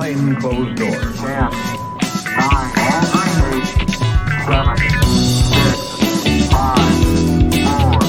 behind closed doors. 10, 9, 8, 7, 6, 5, 4,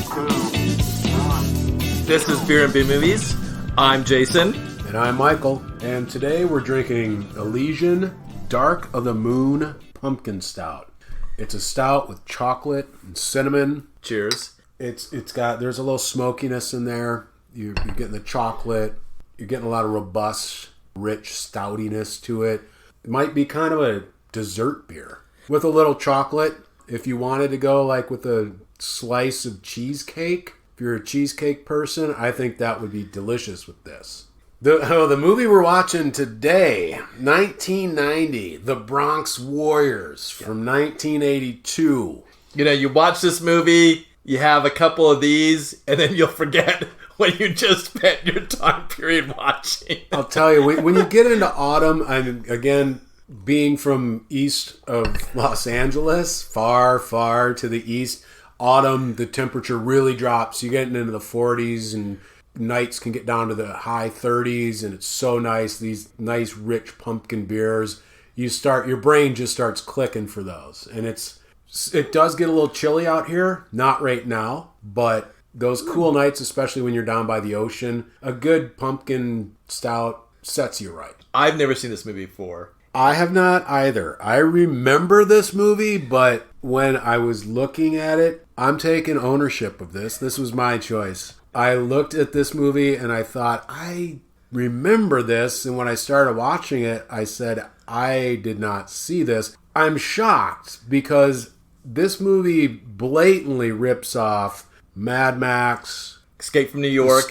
3, 2, 1. This is Beer and B Movies. I'm Jason. And I'm Michael. And today we're drinking Elysian Dark of the Moon Pumpkin Stout. It's a stout with chocolate and cinnamon. Cheers. There's a little smokiness in there. You're getting the chocolate. You're getting a lot of robust, rich stoutiness to it. It might be kind of a dessert beer with a little chocolate. If you wanted to go like with a slice of cheesecake, if you're a cheesecake person, I think that would be delicious with this. The movie we're watching today, 1990, The Bronx Warriors from 1982. You know, you watch this movie, you have a couple of these, and then you'll forget what you just spent your time period watching. I'll tell you, when you get into autumn, and again, being from east of Los Angeles, far, far to the east, autumn, the temperature really drops. You're getting into the 40s, and nights can get down to the high 30s, and it's so nice. These nice, rich pumpkin beers. Your brain just starts clicking for those. And it does get a little chilly out here. Not right now, but those cool nights, especially when you're down by the ocean, a good pumpkin stout sets you right. I've never seen this movie before. I have not either. I remember this movie, but when I was looking at it, I'm taking ownership of this. This was my choice. I looked at this movie and I thought, I remember this. And when I started watching it, I said, I did not see this. I'm shocked because this movie blatantly rips off Mad Max, Escape from New York,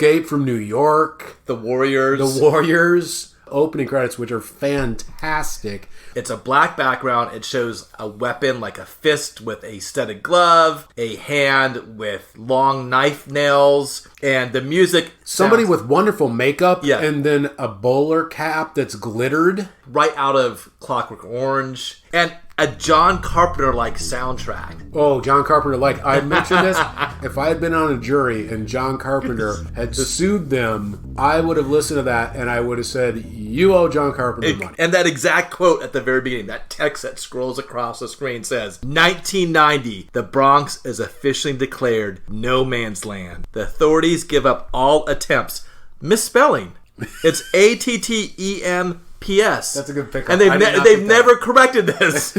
The Warriors. Opening credits, which are fantastic. It's a black background. It shows a weapon like a fist with a studded glove, a hand with long knife nails, and the music. Somebody with wonderful makeup, yeah, and then a bowler cap that's glittered. Right out of Clockwork Orange. And a John Carpenter-like soundtrack. Oh, John Carpenter-like. I mentioned this. If I had been on a jury and John Carpenter had sued them, I would have listened to that and I would have said, you owe John Carpenter money. And that exact quote at the very beginning, that text that scrolls across the screen says, 1990, the Bronx is officially declared no man's land. The authorities give up all attempts. Misspelling. It's ATTEMPS. That's a good pickup. And they've never corrected this.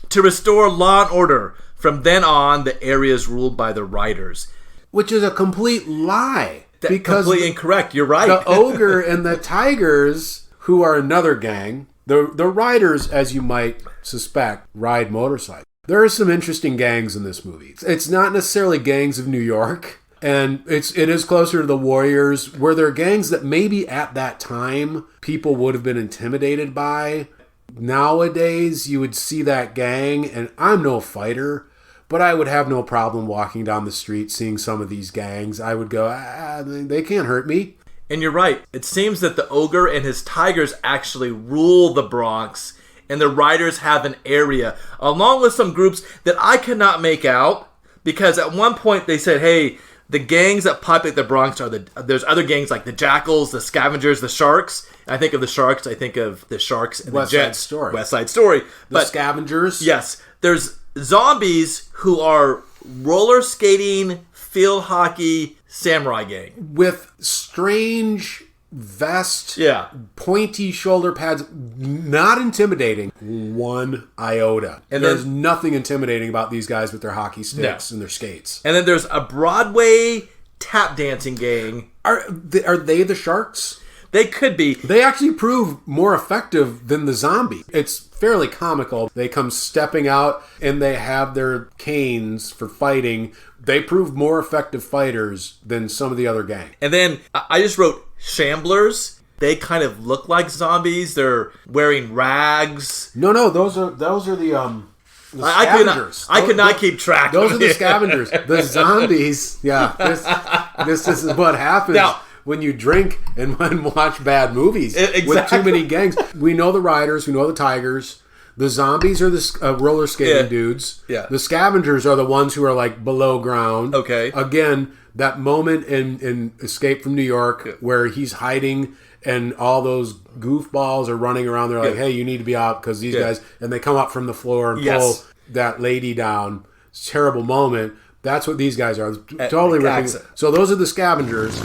To restore law and order. From then on, the area is ruled by the Riders. Which is a complete lie. Because completely incorrect. You're right. The Ogre and the Tigers, who are another gang, the Riders, as you might suspect, ride motorcycles. There are some interesting gangs in this movie. It's not necessarily gangs of New York. And it is closer to the Warriors, where there are gangs that maybe at that time people would have been intimidated by. Nowadays, you would see that gang, and I'm no fighter, but I would have no problem walking down the street seeing some of these gangs. I would go, they can't hurt me. And you're right. It seems that the Ogre and his Tigers actually rule the Bronx, and the Riders have an area, along with some groups that I cannot make out, because at one point they said, hey, the gangs that populate the Bronx there's other gangs like the Jackals, the Scavengers, the Sharks. I think of the Sharks, I think of the Sharks and West the Jets. West Side Story. The Scavengers. Yes. There's zombies who are roller skating, field hockey, samurai gang. With strange vest, pointy shoulder pads, not intimidating one iota. And there's nothing intimidating about these guys with their hockey sticks and their skates. And then there's a Broadway tap dancing gang. Are they the Sharks? They could be. They actually prove more effective than the zombie. It's fairly comical. They come stepping out and they have their canes for fighting. They prove more effective fighters than some of the other gangs. And then I just wrote Shamblers. They kind of look like zombies. They're wearing rags. No, those are the scavengers. I could not keep track. Those are the scavengers. The zombies. Yeah, this is what happens. Now, when you drink and watch bad movies with too many gangs. We know the Riders, we know the Tigers. The zombies are the roller skating dudes. Yeah. The scavengers are the ones who are like below ground. Okay. Again, that moment in Escape from New York where he's hiding and all those goofballs are running around. They're like, hey, you need to be out because these guys, and they come up from the floor and pull that lady down. It's a terrible moment. That's what these guys are. Totally ripping. So those are the scavengers.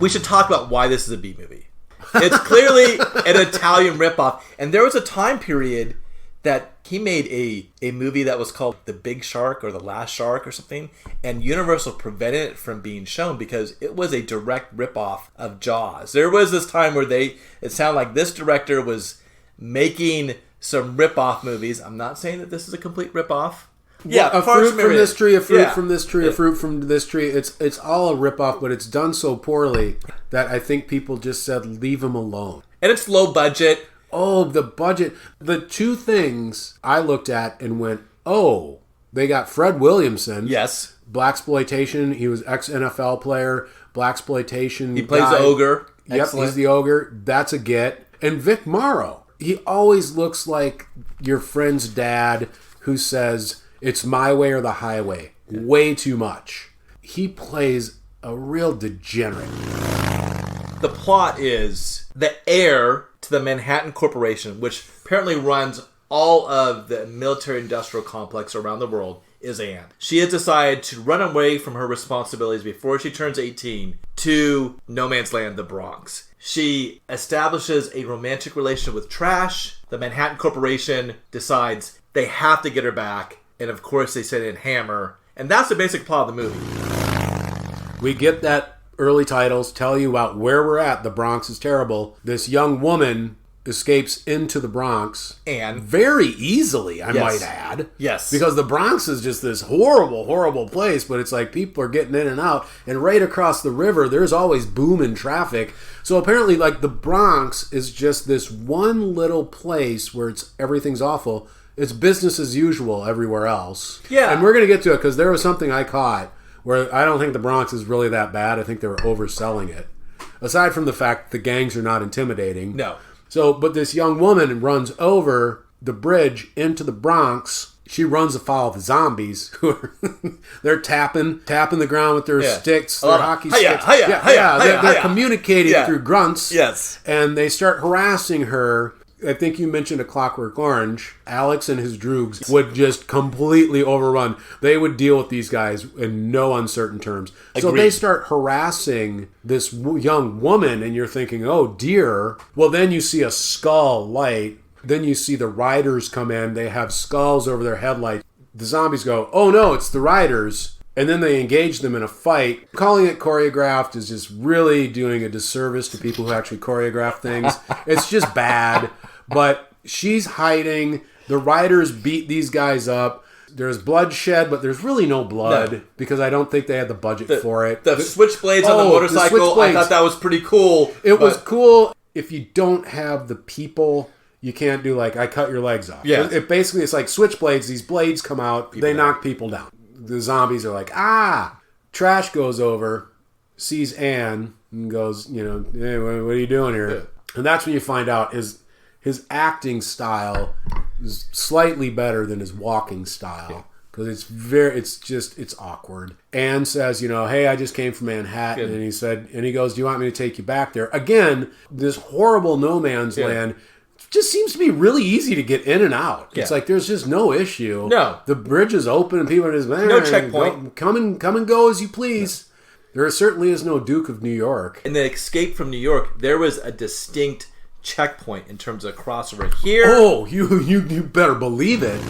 We should talk about why this is a B movie. It's clearly an Italian ripoff. And there was a time period that he made a movie that was called The Big Shark or The Last Shark or something. And Universal prevented it from being shown because it was a direct ripoff of Jaws. There was this time where it sounded like this director was making some ripoff movies. I'm not saying that this is a complete ripoff. Yeah, a fruit from this tree, a fruit from this tree, a fruit from this tree. It's all a ripoff, but it's done so poorly that I think people just said, leave him alone. And it's low budget. Oh, the budget. The two things I looked at and went, oh, they got Fred Williamson. Yes. Blaxploitation. He was ex-NFL player. Blaxploitation. He plays the ogre. Yep, Excellent. He's the ogre. That's a get. And Vic Morrow. He always looks like your friend's dad who says, it's my way or the highway. Way too much. He plays a real degenerate. The plot is the heir to the Manhattan Corporation, which apparently runs all of the military-industrial complex around the world, is Anne. She has decided to run away from her responsibilities before she turns 18 to no man's land, the Bronx. She establishes a romantic relationship with Trash. The Manhattan Corporation decides they have to get her back. And of course, they send in Hammer. And that's the basic plot of the movie. We get that early titles tell you about where we're at. The Bronx is terrible. This young woman escapes into the Bronx. And very easily, I might add. Yes. Because the Bronx is just this horrible, horrible place. But it's like people are getting in and out. And right across the river, there's always booming traffic. So apparently, like, the Bronx is just this one little place where everything's awful. It's business as usual everywhere else. Yeah. And we're going to get to it because there was something I caught where I don't think the Bronx is really that bad. I think they were overselling it. Aside from the fact the gangs are not intimidating. No. So, but this young woman runs over the bridge into the Bronx. She runs afoul of the zombies who are they're tapping the ground with their sticks, their hockey sticks. They're communicating through grunts. Yes. And they start harassing her. I think you mentioned A Clockwork Orange. Alex and his droogs would just completely overrun. They would deal with these guys in no uncertain terms. Agreed. So they start harassing this young woman, and you're thinking, oh dear. Well, then you see a skull light. Then you see the riders come in. They have skulls over their headlights. The zombies go, oh no, it's the riders. And then they engage them in a fight. Calling it choreographed is just really doing a disservice to people who actually choreograph things. It's just bad. But she's hiding. The riders beat these guys up. There's bloodshed, but there's really no blood because I don't think they had the budget for it. The switchblades on the motorcycle, I thought that was pretty cool. It was cool. If you don't have the people, you can't do like, I cut your legs off. Yeah. It's like switchblades. These blades come out. They knock people down. The zombies are like, Trash goes over, sees Anne, and goes, hey, what are you doing here? Yeah. And that's when you find out his acting style is slightly better than his walking style. Because it's awkward. Anne says, hey, I just came from Manhattan. Good. And he goes, do you want me to take you back there? Again, this horrible no man's land just seems to be really easy to get in and out. It's like there's just no issue. No. The bridge is open and people are just, no checkpoint. Come and go as you please. No. There certainly is no Duke of New York. In the Escape from New York, there was a distinct checkpoint in terms of crossover. Here... Oh, you better believe it.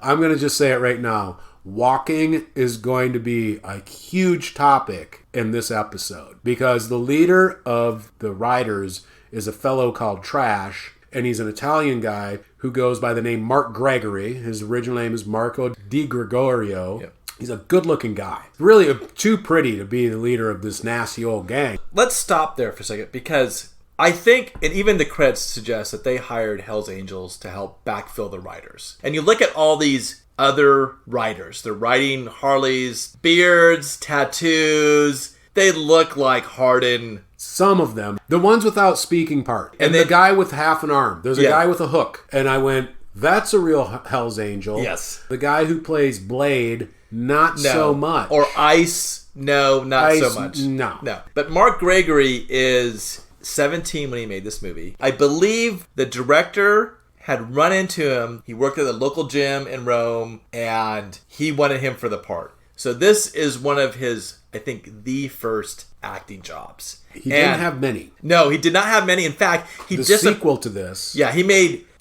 I'm going to just say it right now. Walking is going to be a huge topic in this episode because the leader of the riders is a fellow called Trash, and he's an Italian guy who goes by the name Mark Gregory. His original name is Marco Di Gregorio. Yep. He's a good-looking guy. Really too pretty to be the leader of this nasty old gang. Let's stop there for a second because I think, and even the credits suggest that they hired Hell's Angels to help backfill the riders. And you look at all these other riders. They're riding Harleys, beards, tattoos. They look like hardened... Some of them. The ones without speaking part. And the guy with half an arm. There's a guy with a hook. And I went, That's a real Hell's Angel. Yes. The guy who plays Blade, not so much. Or Ice, no, not Ice, so much. No. But Mark Gregory is 17 when he made this movie. I believe the director had run into him. He worked at a local gym in Rome, and he wanted him for the part. So this is one of his, I think, the first acting jobs. He didn't have many. No, he did not have many. In fact, the sequel to this. Yeah,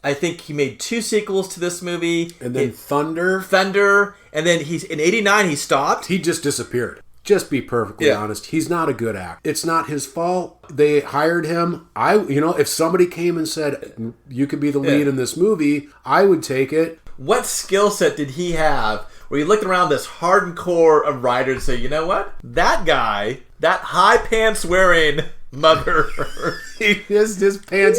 I think he made 2 sequels to this movie. And then Thunder. And then in 89 he stopped. He just disappeared. Just be perfectly honest. He's not a good actor. It's not his fault. They hired him. If somebody came and said, you could be the lead in this movie, I would take it. What skill set did he have where you looked around this hardened core of writers and say, you know what? That guy, that high pants wearing mother. his pants,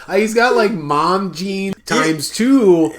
he's got like mom jeans times 2.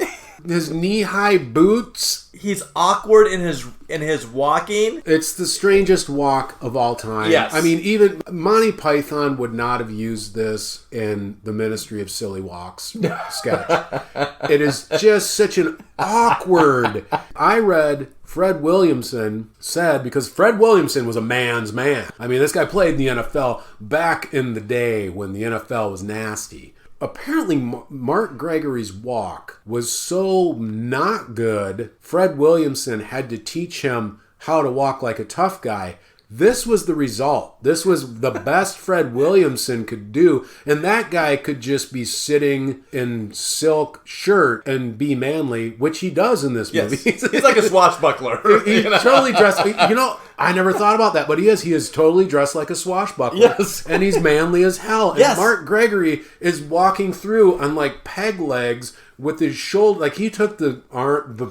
His knee-high boots. He's awkward in his walking. It's the strangest walk of all time. Yes. I mean, even Monty Python would not have used this in the Ministry of Silly Walks sketch. It is just such an awkward... I read Fred Williamson said, because Fred Williamson was a man's man. I mean, this guy played in the NFL back in the day when the NFL was nasty. Apparently, Mark Gregory's walk was so not good, Fred Williamson had to teach him how to walk like a tough guy. This was the result. This was the best Fred Williamson could do. And that guy could just be sitting in silk shirt and be manly, which he does in this movie. He's like a swashbuckler. He's totally dressed. I never thought about that, but he is. He is totally dressed like a swashbuckler. Yes. And he's manly as hell. And Mark Gregory is walking through on like peg legs with his shoulder. Like he took the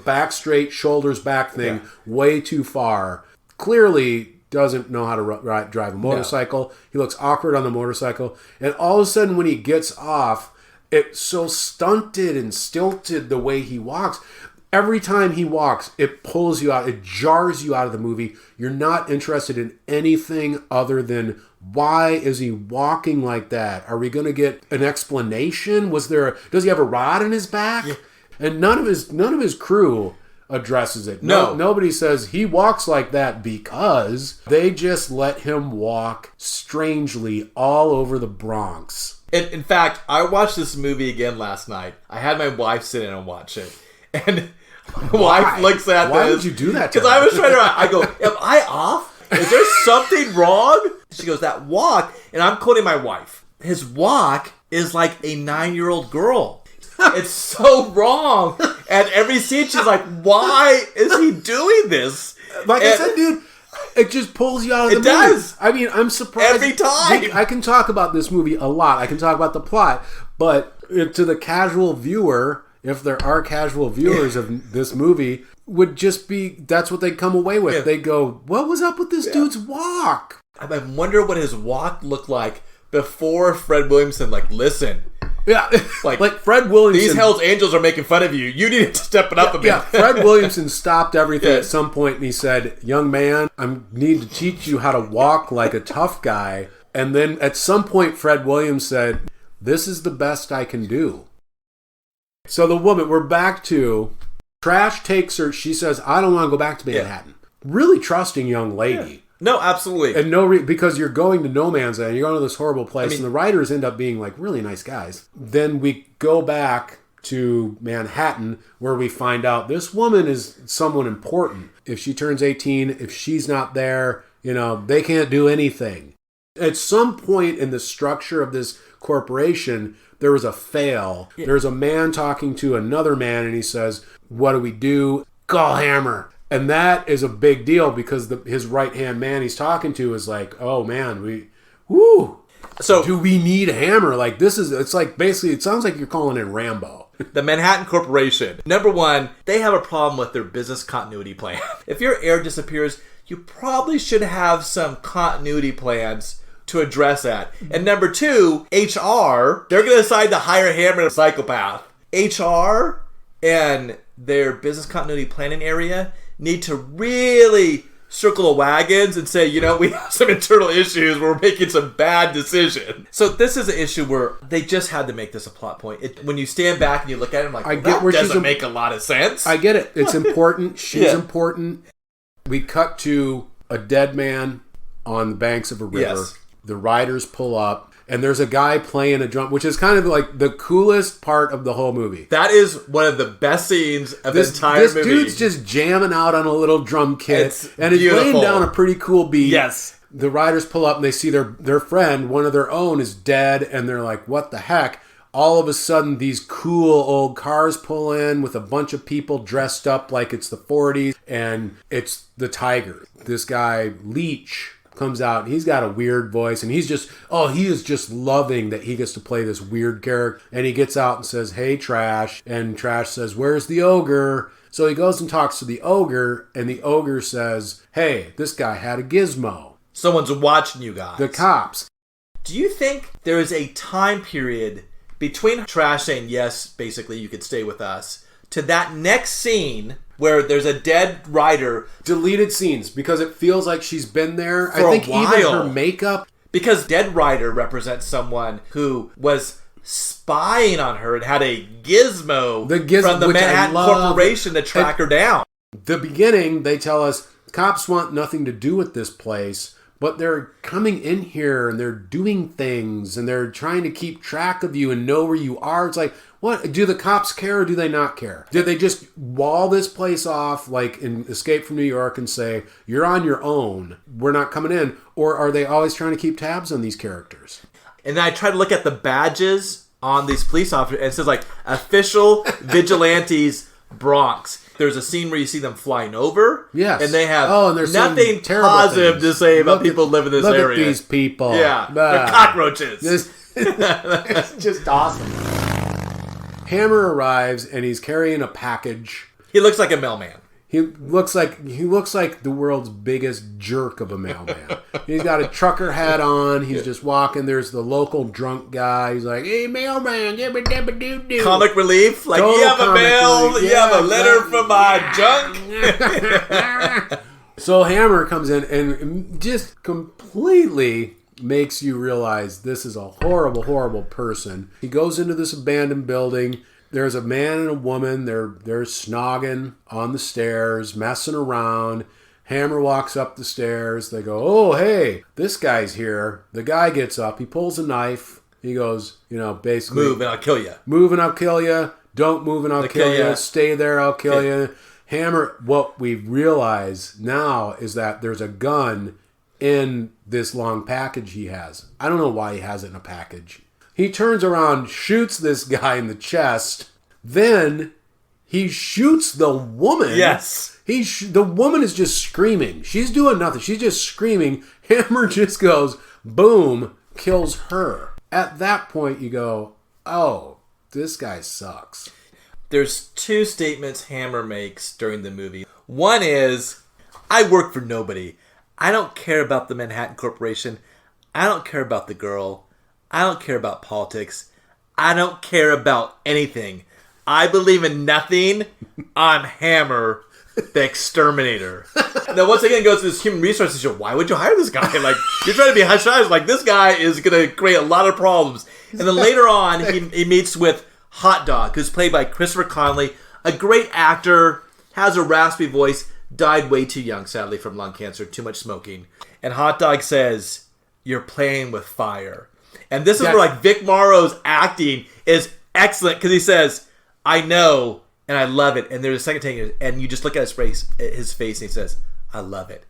back straight, shoulders back thing way too far. Clearly doesn't know how to drive a motorcycle. No. He looks awkward on the motorcycle. And all of a sudden when he gets off, it's so stunted and stilted the way he walks. Every time he walks, it pulls you out. It jars you out of the movie. You're not interested in anything other than why is he walking like that? Are we going to get an explanation? Does he have a rod in his back? Yeah. And none of his crew addresses it. No. Nobody says he walks like that because they just let him walk strangely all over the Bronx. In fact, I watched this movie again last night. I had my wife sit in and watch it. And my wife looks at this. Why would you do that to her? Because I was trying to... I go, am I off? Is there something wrong? She goes, that walk... And I'm quoting my wife. His walk is like a 9-year-old girl. It's so wrong. And every scene, she's like, why is he doing this? I said, dude, it just pulls you out of the movie. It does. I mean, I'm surprised. Every time. I can talk about this movie a lot. I can talk about the plot. But to the casual viewer, if there are casual viewers of this movie, would just be, that's what they come away with. Yeah. They go, what was up with this dude's walk? I wonder what his walk looked like before Fred Williamson, listen. Yeah, like Fred Williamson. These Hell's Angels are making fun of you. You need to step it up a bit. Yeah, Fred Williamson stopped everything at some point and he said, young man, I need to teach you how to walk like a tough guy. And then at some point, Fred Williams said, this is the best I can do. So the woman, we're back to, Trash takes her, she says, I don't want to go back to Manhattan. Yeah. Really trusting young lady. Yeah. No, absolutely. And because you're going to no man's land, you're going to this horrible place, and the writers end up being really nice guys. Then we go back to Manhattan, where we find out this woman is someone important. If she turns 18, if she's not there, they can't do anything. At some point in the structure of this corporation, there was a fail. Yeah. There's a man talking to another man, and he says, what do we do? Call Hammer. And that is a big deal because his right-hand man he's talking to is like, oh man, so do we need Hammer? It's like basically, it sounds like you're calling in Rambo. The Manhattan Corporation. Number one, they have a problem with their business continuity plan. If your heir disappears, you probably should have some continuity plans to address that. And number two, HR, they're going to decide to hire Hammer, a psychopath. HR and their business continuity planning area need to really circle of wagons and say, we have some internal issues. We're making some bad decisions. So this is an issue where they just had to make this a plot point. When you stand back and you look at it, I'm like, that doesn't make a lot of sense. I get it. It's important. She's important. We cut to a dead man on the banks of a river. Yes. The riders pull up, and there's a guy playing a drum, which is kind of like the coolest part of the whole movie. That is one of the best scenes of the entire movie. This dude's just jamming out on a little drum kit, and he's beautiful. laying down a pretty cool beat. Yes. The riders pull up, and they see their friend, one of their own, is dead, and they're like, what the heck? All of a sudden, these cool old cars pull in with a bunch of people dressed up like it's the 40s, and it's the Tiger. This guy, Leech, comes out, and he's got a weird voice, and he is just loving that he gets to play this weird character. And he gets out and says, hey, Trash. And Trash says, where's the ogre? So he goes and talks to the ogre, and the ogre says, hey, this guy had a gizmo. Someone's watching you guys. The cops. Do you think there is a time period between Trash saying, yes, basically you could stay with us, to that next scene where there's a dead rider? Deleted scenes, because it feels like she's been there. For I think a while. even her makeup. Because dead rider represents someone who was spying on her and had a gizmo, from the Manhattan Corporation to track her down. The beginning, they tell us cops want nothing to do with this place, but they're coming in here and they're doing things and they're trying to keep track of you and know where you are. It's like, what? Do the cops care or do they not care? Did they just wall this place off like in Escape from New York and say, you're on your own, we're not coming in? Or are they always trying to keep tabs on these characters? And I try to look at the badges on these police officers, and it says like Official Vigilantes Bronx. There's a scene where you see them flying over. Yes. And they have and nothing positive to say about people living in this area. Look at these people. Yeah. They're cockroaches. It's just awesome. Hammer arrives and he's carrying a package. He looks like a mailman. He looks like the world's biggest jerk of a mailman. He's got a trucker hat on. He's just walking. There's the local drunk guy. He's like, "Hey, mailman, give me dabba doo doo." Comic relief, like Total you have a mail, relief. you have a letter from my junk. So Hammer comes in and just completely makes you realize this is a horrible, horrible person. He goes into this abandoned building. There's a man and a woman. They're snogging on the stairs, messing around. Hammer walks up the stairs. They go, oh, hey, this guy's here. The guy gets up. He pulls a knife. He goes, basically, move and I'll kill you. Move and I'll kill you. Don't move and I'll kill you. Stay there, I'll kill you. Hammer, what we realize now is that there's a gun in this long package he has. I don't know why he has it in a package. He turns around, shoots this guy in the chest. Then he shoots the woman. Yes. The woman is just screaming. She's doing nothing. She's just screaming. Hammer just goes, boom, kills her. At that point, you go, oh, this guy sucks. There's two statements Hammer makes during the movie. One is, I work for nobody. I don't care about the Manhattan Corporation. I don't care about the girl. I don't care about politics. I don't care about anything. I believe in nothing. I'm Hammer, the exterminator. Now, once again, it goes to this human resources show. Why would you hire this guy? Like, you're trying to be hush-hush. Like, this guy is going to create a lot of problems. And then later on, he meets with Hot Dog, who's played by Christopher Connolly. A great actor, has a raspy voice, died way too young, sadly, from lung cancer, too much smoking. And Hot Dog says, you're playing with fire. And this is where, like, Vic Morrow's acting is excellent, because he says, I know, and I love it. And there's a second take, and you just look at his face, and he says, I love it.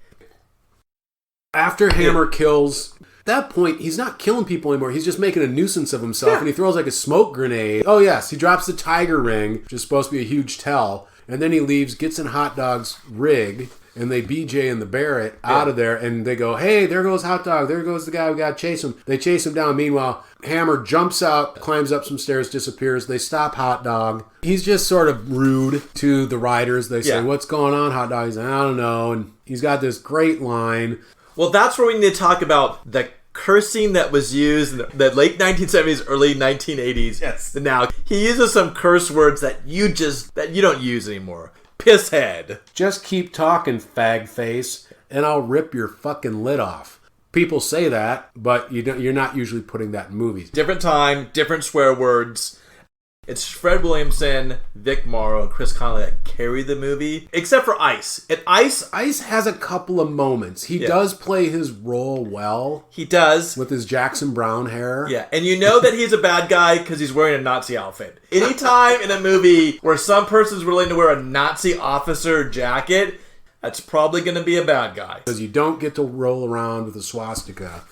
After Hammer kills, at that point, he's not killing people anymore. He's just making a nuisance of himself, and he throws, like, a smoke grenade. Oh, yes, he drops the tiger ring, which is supposed to be a huge tell. And then he leaves, gets in Hot Dog's rig, and they BJ and the Barrett out of there, and they go, hey, there goes Hot Dog, there goes the guy, we gotta chase him. They chase him down. Meanwhile, Hammer jumps out, climbs up some stairs, disappears. They stop Hot Dog. He's just sort of rude to the riders. They say, what's going on, Hot Dog? He's like, I don't know. And he's got this great line. Well, that's where we need to talk about the cursing that was used in the late 1970s, early 1980s. Yes. Now, he uses some curse words that you don't use anymore. Pisshead. Just keep talking, fag face. and I'll rip your fucking lid off. People say that, but you're not usually putting that in movies. Different time, different swear words. It's Fred Williamson, Vic Morrow, and Chris Connolly that carry the movie, except for Ice. And Ice has a couple of moments. He does play his role well. He does. With his Jackson Brown hair. Yeah, and you know that he's a bad guy because he's wearing a Nazi outfit. Anytime in a movie where some person's willing to wear a Nazi officer jacket, that's probably going to be a bad guy. Because you don't get to roll around with a swastika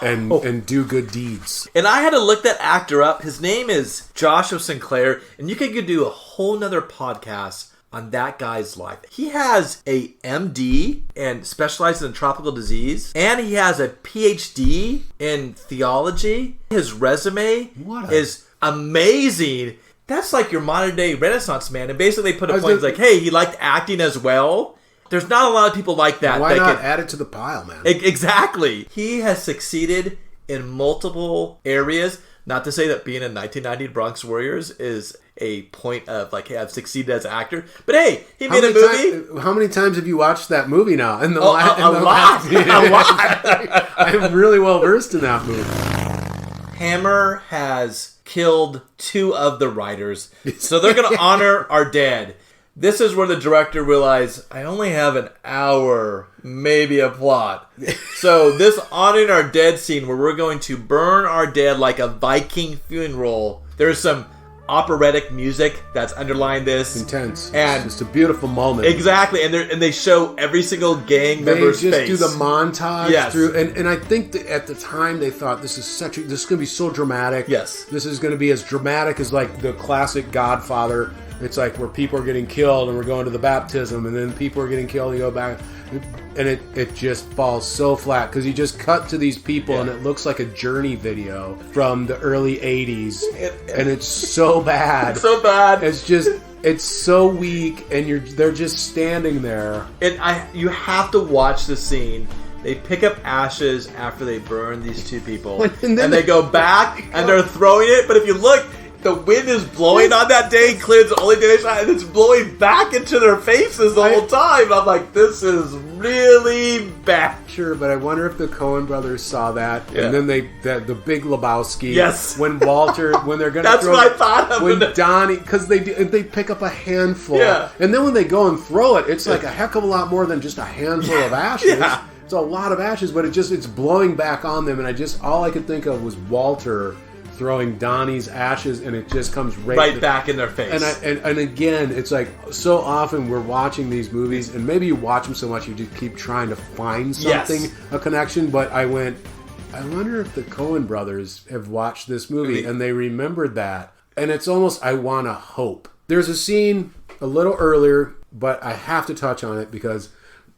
and do good deeds. And I had to look that actor up. His name is Joshua Sinclair, and you could do a whole nother podcast on that guy's life. He has a MD and specializes in tropical disease, and he has a PhD in theology. His resume is amazing. That's like your modern day Renaissance man. And basically they put a point like, hey, he liked acting as well. There's not a lot of people like that. Why not add it to the pile, man? Exactly. He has succeeded in multiple areas. Not to say that being in 1990 Bronx Warriors is a point of like, hey, I've succeeded as an actor. But hey, he made a movie. How many times have you watched that movie now? A lot. A lot. I'm really well versed in that movie. Hammer has killed 2 of the writers. So they're going to honor our dead. This is where the director realized, I only have an hour, maybe a plot. So this honoring our dead scene where we're going to burn our dead like a Viking funeral. There's some operatic music that's underlying this. Intense. And it's just a beautiful moment. Exactly. And they show every single gang member's face. They just do the montage through. Yes. And I think that at the time they thought this is going to be so dramatic. Yes. This is going to be as dramatic as like the classic Godfather. It's like where people are getting killed and we're going to the baptism, and then people are getting killed and you go back. And it just falls so flat because you just cut to these people and it looks like a Journey video from the early 80s. And it's so bad. It's so bad. It's so weak, and they're just standing there. And you have to watch the scene. They pick up ashes after they burn these 2 people. And they go back and they're throwing it. But if you look, the wind is blowing on that day. Clinton's only day they shot, and it's blowing back into their faces the whole time. And I'm like, this is really bad. Sure, but I wonder if the Coen brothers saw that, and then the Big Lebowski. Yes. When Walter, when they're gonna that's throw, what I thought of. When Donnie, because they pick up a handful, and then when they go and throw it, it's like a heck of a lot more than just a handful of ashes. Yeah. It's a lot of ashes, but it's blowing back on them, and all I could think of was Walter throwing Donnie's ashes, and it just comes right back in their face. And again, it's like so often we're watching these movies, and maybe you watch them so much you just keep trying to find something, a connection. But I wonder if the Coen brothers have watched this movie and they remembered that. And it's almost, I want to hope. There's a scene a little earlier, but I have to touch on it because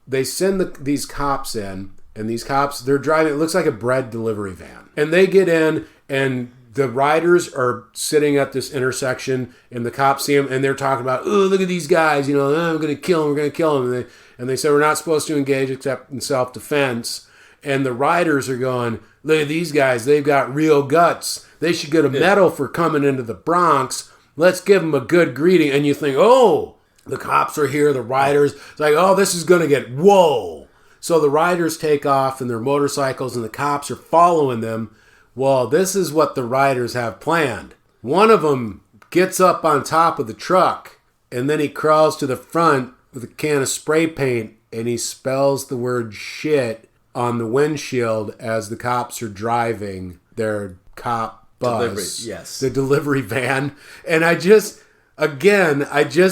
they send these cops in, and these cops, they're driving, it looks like a bread delivery van. And they get in, and the riders are sitting at this intersection, and the cops see them, and they're talking about, oh, look at these guys, I'm going to kill them, we're going to kill them. And they say, we're not supposed to engage except in self-defense. And the riders are going, look at these guys, they've got real guts. They should get a medal for coming into the Bronx. Let's give them a good greeting. And you think, oh, the cops are here, the riders. It's like, oh, this is going to get, whoa. So the riders take off in their motorcycles, and the cops are following them. Well, this is what the riders have planned. One of them gets up on top of the truck, and then he crawls to the front with a can of spray paint, and he spells the word shit on the windshield as the cops are driving their cop bus. The delivery van. And I just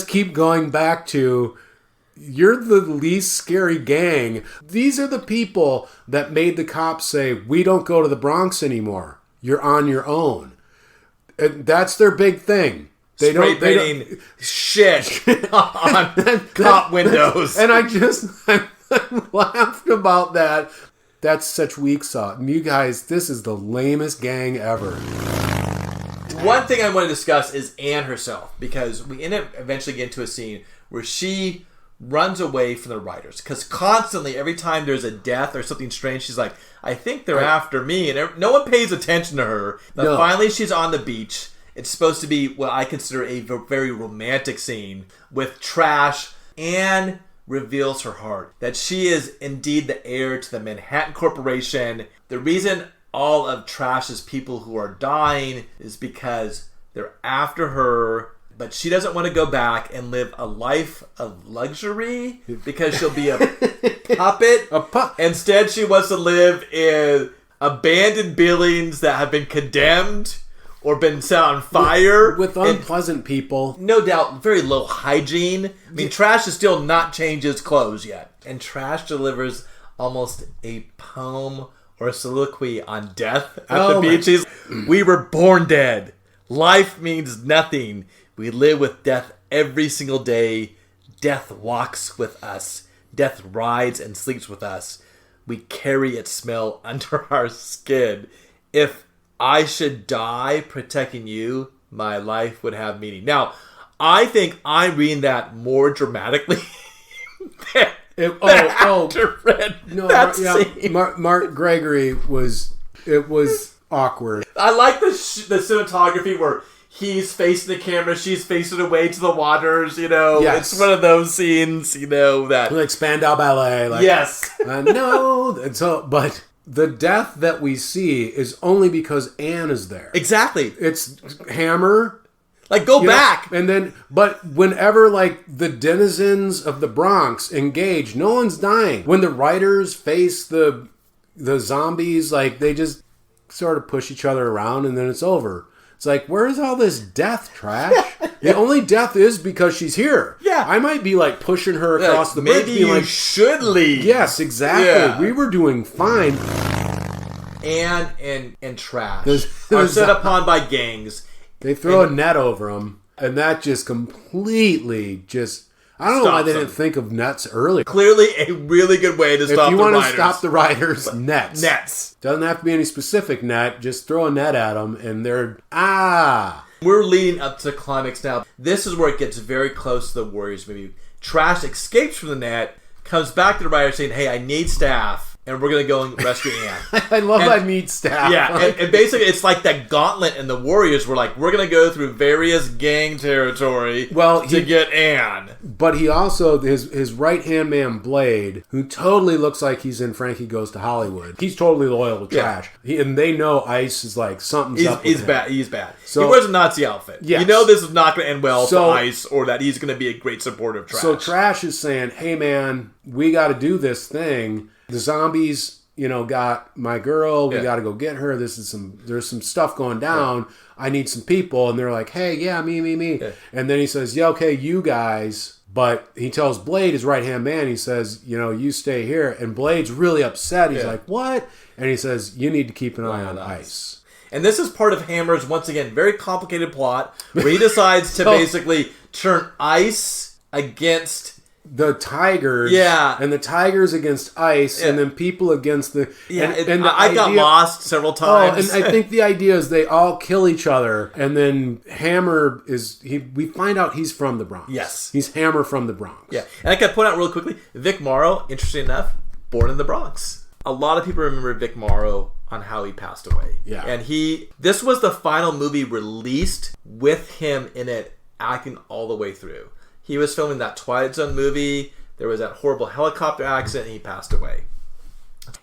keep going back to, you're the least scary gang. These are the people that made the cops say, we don't go to the Bronx anymore. You're on your own. And that's their big thing. They don't shit on cop windows. And I laughed about that. That's such weak sauce. You guys, this is the lamest gang ever. One thing I want to discuss is Anne herself, because we end up eventually getting to a scene where she runs away from the writers, because constantly every time there's a death or something strange, she's like, I think they're after me, and no one pays attention to her. But finally she's on the beach. It's supposed to be what I consider a very romantic scene with Trash. Anne reveals her heart. That she is indeed the heir to the Manhattan Corporation. The reason all of Trash's people who are dying is because they're after her. But she doesn't want to go back and live a life of luxury because she'll be a puppet. Instead, she wants to live in abandoned buildings that have been condemned or been set on fire. With unpleasant people. No doubt, very low hygiene. I mean, Trash has still not changed his clothes yet. And Trash delivers almost a poem or a soliloquy on death at the beach. We were born dead. Life means nothing. We live with death every single day. Death walks with us. Death rides and sleeps with us. We carry its smell under our skin. If I should die protecting you, my life would have meaning. Now, I think I'm reading that more dramatically than actor read that scene. Mark Gregory was awkward. I like the cinematography where he's facing the camera, she's facing away to the waters, Yes. It's one of those scenes, that... Like Spandau Ballet. Yes. No. But the death that we see is only because Anne is there. Exactly. It's Hammer. Like, go back. But whenever, the denizens of the Bronx engage, no one's dying. When the writers face the zombies, they just sort of push each other around and then it's over. It's like, where's all this death, Trash? The only death is because she's here. Yeah. I might be pushing her across the bridge. Maybe you should leave. Yes, exactly. Yeah. We were doing fine. Anne and Trash are set upon by gangs. They throw a net over them, and that just completely I don't know why they didn't think of nets earlier. Clearly a really good way to stop the riders. If you want to stop the riders, nets. Nets. Doesn't have to be any specific net. Just throw a net at them, and they're, We're leading up to the climax now. This is where it gets very close to the Warriors movie. Trash escapes from the net, comes back to the writers saying, hey, I need staff. And we're going to go and rescue Anne. I love I need staff. Yeah, and basically it's like that gauntlet in the Warriors where we're going to go through various gang territory to get Anne. But he also, his right-hand man, Blade, who totally looks like he's in Frankie Goes to Hollywood. He's totally loyal to Trash. Yeah. And they know Ice is something's up with him. He's bad. So, he wears a Nazi outfit. Yes. This is not going to end well for Ice or that he's going to be a great supporter of Trash. So Trash is saying, hey man, we got to do this thing. The zombies, got my girl. We got to go get her. There's some stuff going down. Yeah. I need some people. And they're like, hey, yeah, me. Yeah. And then he says, yeah, okay, you guys. But he tells Blade, his right-hand man, he says, you stay here. And Blade's really upset. He's like, what? And he says, you need to keep an eye on Ice. And this is part of Hammer's, once again, very complicated plot where he decides to basically turn Ice against the Tigers, and the Tigers against Ice, and then people against the... I got lost several times. And I think the idea is they all kill each other, and then Hammer we find out he's from the Bronx. Yes. He's Hammer from the Bronx. Yeah, and I can point out real quickly, Vic Morrow, interesting enough, born in the Bronx. A lot of people remember Vic Morrow on how he passed away. Yeah. And this was the final movie released with him in it, acting all the way through. He was filming that Twilight Zone movie. There was that horrible helicopter accident, and he passed away.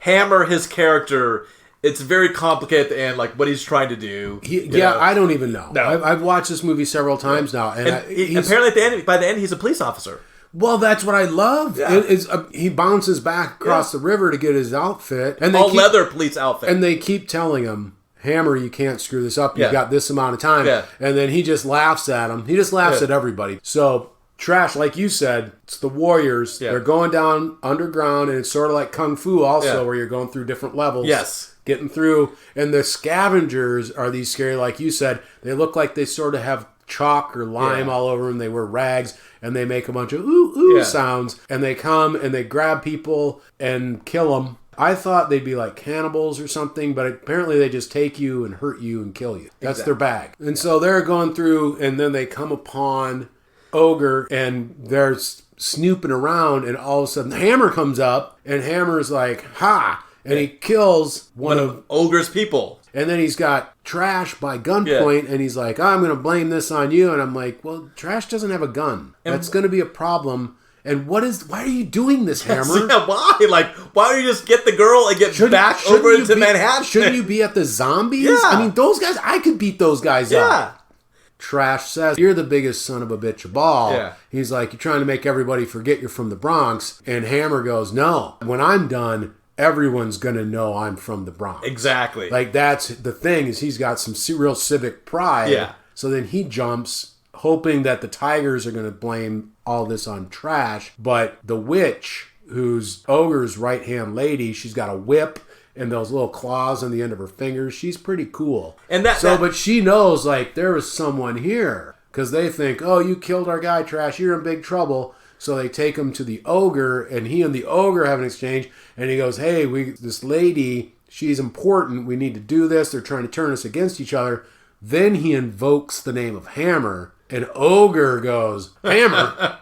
Hammer, his character, it's very complicated at the end, what he's trying to do. I don't even know. No. I've watched this movie several times now, and apparently by the end, he's a police officer. Well, that's what I love. Yeah. He bounces back across the river to get his outfit, and leather police outfit, and they keep telling him, Hammer, you can't screw this up. You've got this amount of time, and then he just laughs at him. He just laughs at everybody. So. Trash, like you said, it's the Warriors. Yeah. They're going down underground, and it's sort of like Kung Fu also, where you're going through different levels. Yes. Getting through. And the scavengers are these scary, like you said. They look like they sort of have chalk or lime all over them. They wear rags, and they make a bunch of ooh sounds. And they come, and they grab people and kill them. I thought they'd be like cannibals or something, but apparently they just take you and hurt you and kill you. That's their bag. And so they're going through, and then they come upon Ogre, and they're snooping around, and all of a sudden Hammer comes up, and Hammer's like, ha! And he kills one of Ogre's people. And then he's got Trash by gunpoint, and he's like, I'm going to blame this on you. And I'm like, well, Trash doesn't have a gun. That's going to be a problem. And why are you doing this, Hammer? Yeah, why? Like, why don't you just get the girl and get back over into Manhattan? Shouldn't you be at the zombies? Yeah. I mean, those guys, I could beat those guys Yeah. up. Trash says, you're the biggest son of a bitch of all. Yeah. He's like, you're trying to make everybody forget you're from the Bronx. And Hammer goes, no, when I'm done, everyone's going to know I'm from the Bronx. Exactly. Like, that's the thing, is he's got some real civic pride. Yeah. So then he jumps, hoping that the Tigers are going to blame all this on Trash. But the witch, who's Ogre's right-hand lady, she's got a whip and those little claws on the end of her fingers. She's pretty cool. And but she knows, like, there was someone here. Because they think, oh, you killed our guy, Trash, you're in big trouble. So they take him to the ogre, and he and the ogre have an exchange. And he goes, hey, this lady, she's important. We need to do this. They're trying to turn us against each other. Then he invokes the name of Hammer. And Ogre goes, Hammer?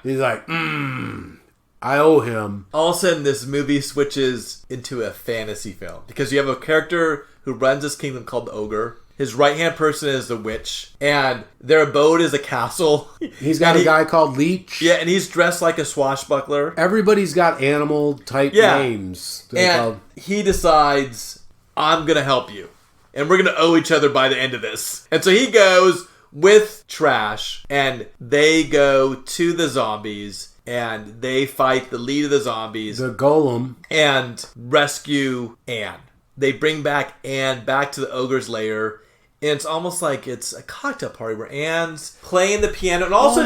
He's like, I owe him. All of a sudden, this movie switches into a fantasy film. Because you have a character who runs this kingdom called the Ogre. His right-hand person is the witch. And their abode is a castle. He's got a guy called Leech. Yeah, and he's dressed like a swashbuckler. Everybody's got animal-type names. And he decides, I'm going to help you. And we're going to owe each other by the end of this. And so he goes with Trash. And they go to the zombies. And they fight the lead of the zombies. The golem. And rescue Anne. They bring back Anne back to the ogre's lair. And it's almost like it's a cocktail party where Anne's playing the piano. And also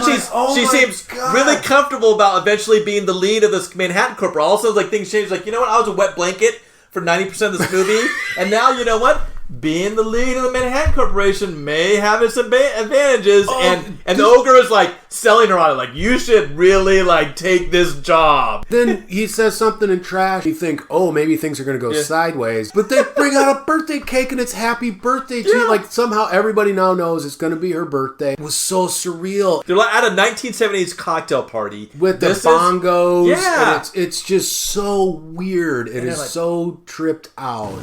she seems really comfortable about eventually being the lead of this Manhattan Corp. Also, like, things change. Like, you know what? I was a wet blanket for 90% of this movie. And now, you know what? Being the lead of the Manhattan Corporation may have its advantages. And the ogre is like selling her on it. Like, you should really like take this job. Then he says something in Trash. You think, oh, maybe things are going to go sideways. But they bring out a birthday cake and it's happy birthday to you. Like, somehow everybody now knows it's going to be her birthday. It was so surreal. They're like at a 1970s cocktail party. With the bongos. And it's just so weird. It is so tripped out.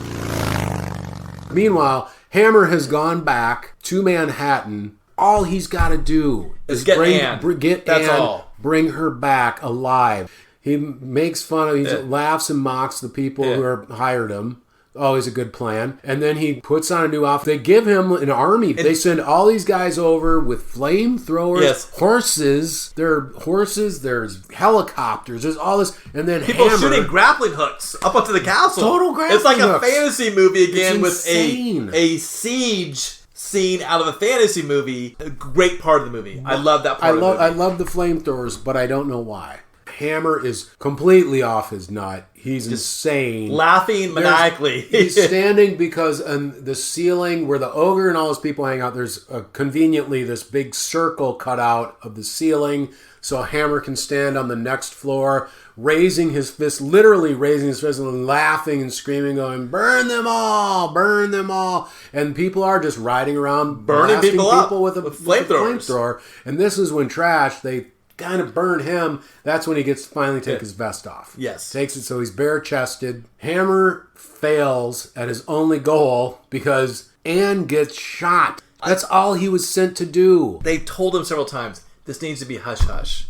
Meanwhile, Hammer has gone back to Manhattan. All he's got to do is get Anne. Get That's Anne, all. Bring her back alive. He makes fun of, he laughs and mocks the people who are hired him. Always a good plan. And then he puts on a new outfit. They give him an army. They send all these guys over with flamethrowers, horses. There are horses. There's helicopters. There's all this. And then people Hammer shooting grappling hooks up onto the castle. Total grappling It's like hooks. a fantasy movie again with insane. a siege scene out of a fantasy movie. A great part of the movie. I love that part of the movie. I love the flamethrowers, but I don't know why. Hammer is completely off his nut. He's insane. Laughing maniacally. He's standing because on the ceiling where the ogre and all his people hang out, there's conveniently this big circle cut out of the ceiling so Hammer can stand on the next floor, raising his fist, literally raising his fist and laughing and screaming, going, burn them all, burn them all. And people are just riding around, burning people up with a flamethrower. And this is when Trash, they kind of burn him. That's when he gets to finally take his vest off. Yes. Takes it so he's bare-chested. Hammer fails at his only goal because Anne gets shot. That's all he was sent to do. They told him several times, this needs to be hush-hush.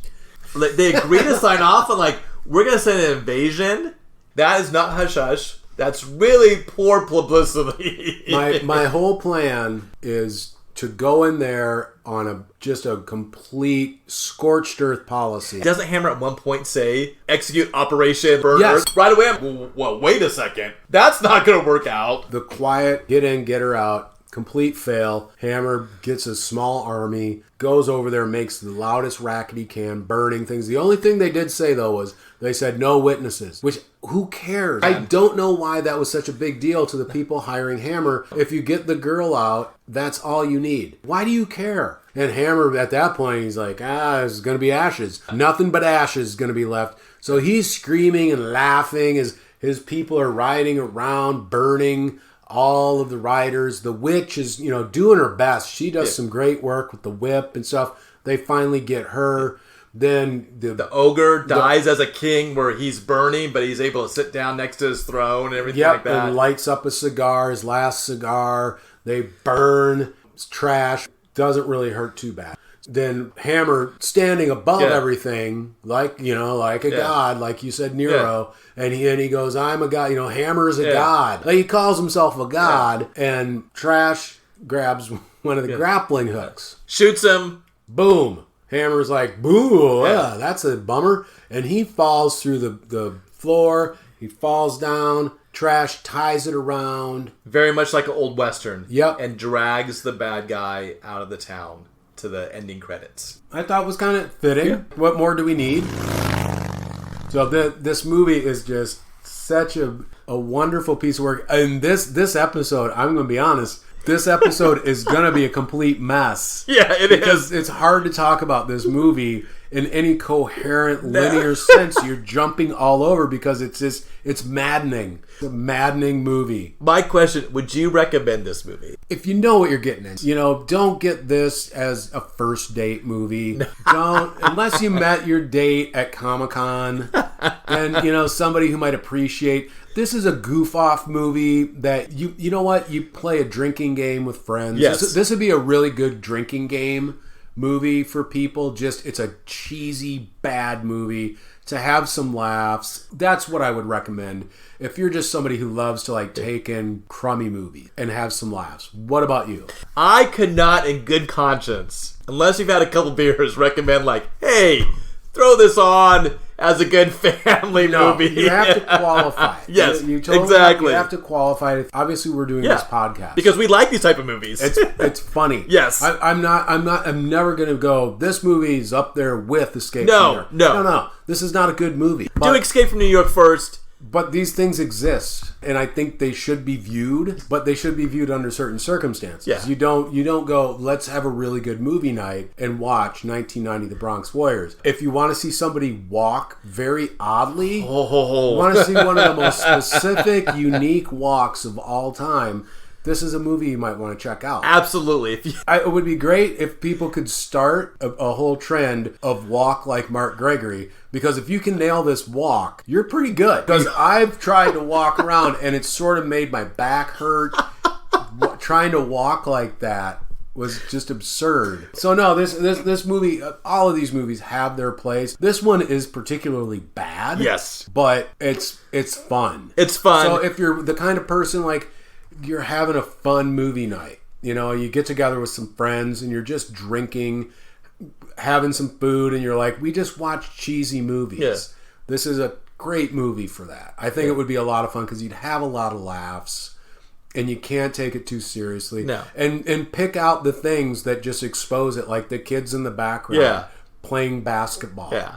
Like, they agreed to sign off on, like, we're going to send an invasion. That is not hush-hush. That's really poor publicity. My whole plan is to go in there on just a complete scorched earth policy. Doesn't Hammer at one point say, execute Operation Burn Yes. Earth? Right away, well, wait a second. That's not going to work out. The quiet, get in, get her out, complete fail. Hammer gets a small army, goes over there, makes the loudest racket he can, burning things. The only thing they did say, though, was they said no witnesses, which who cares? I don't know why that was such a big deal to the people hiring Hammer. If you get the girl out, that's all you need. Why do you care? And Hammer, at that point, he's like, it's going to be ashes. Nothing but ashes is going to be left. So he's screaming and laughing as his people are riding around, burning all of the riders. The witch is, doing her best. She does some great work with the whip and stuff. They finally get her. Then the ogre dies as a king where he's burning, but he's able to sit down next to his throne and everything like that. And lights up a cigar, his last cigar. They burn. It's Trash. Doesn't really hurt too bad. Then Hammer standing above Yeah. everything, like a god, like you said, Nero, and he goes, "I'm a god." Hammer is a god. Like, he calls himself a god, and Trash grabs one of the grappling hooks, shoots him. Boom. Hammer's like, "Boo, that's a bummer," and he falls through the floor. He falls down. Trash ties it around. Very much like an old Western. Yep. And drags the bad guy out of the town to the ending credits. I thought it was kind of fitting. Yeah. What more do we need? So this movie is just such a wonderful piece of work. And this episode, I'm going to be honest, this episode is going to be a complete mess. Yeah, it because it's hard to talk about this movie in any coherent, linear sense. You're jumping all over because it's maddening. It's a maddening movie. My question, would you recommend this movie? If you know what you're getting into, don't get this as a first date movie. Don't, unless you met your date at Comic-Con, and somebody who might appreciate. This is a goof-off movie that you know what? You play a drinking game with friends. Yes. This would be a really good drinking game movie for people. It's a cheesy, bad movie to have some laughs. That's what I would recommend if you're just somebody who loves to take in crummy movies and have some laughs. What about you? I could not, in good conscience, unless you've had a couple beers, recommend hey, throw this on as a good family movie. You have to qualify. Yes, you totally exactly. You have to qualify it. Obviously, we're doing this podcast because we like these type of movies. It's funny. Yes, I'm never going to go, this movie's up there with Escape from New York. No. This is not a good movie. Do Escape from New York first. But these things exist, and I think they should be viewed, but they should be viewed under certain circumstances. Yeah. You don't go, let's have a really good movie night and watch 1990 The Bronx Warriors. If you want to see somebody walk very oddly, you want to see one of the most specific, unique walks of all time, this is a movie you might want to check out. Absolutely. It would be great if people could start a whole trend of walk like Mark Gregory, because if you can nail this walk, you're pretty good. Because I've tried to walk around and it's sort of made my back hurt. Trying to walk like that was just absurd. So no, this movie, all of these movies have their place. This one is particularly bad. Yes. But it's fun. It's fun. So if you're the kind of person you're having a fun movie night. You get together with some friends and you're just drinking, having some food, and you're like, we just watch cheesy movies. Yeah. This is a great movie for that. I think it would be a lot of fun because you'd have a lot of laughs and you can't take it too seriously. No. And pick out the things that just expose it, like the kids in the background playing basketball. Yeah.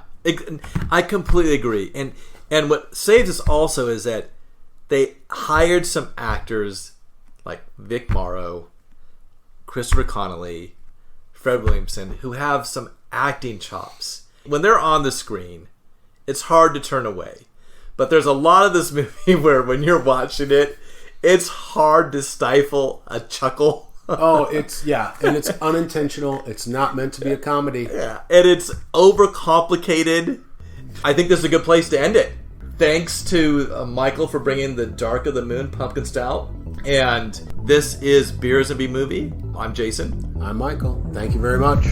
I completely agree. And what saves us also is that they hired some actors like Vic Morrow, Christopher Connolly, Fred Williamson, who have some acting chops. When they're on the screen, it's hard to turn away. But there's a lot of this movie where when you're watching it, it's hard to stifle a chuckle. And it's unintentional. It's not meant to be a comedy. Yeah, and it's overcomplicated. I think this is a good place to end it. Thanks to Michael for bringing the Dark of the Moon Pumpkin Stout. And this is Beers and B Movie. I'm Jason. I'm Michael. Thank you very much.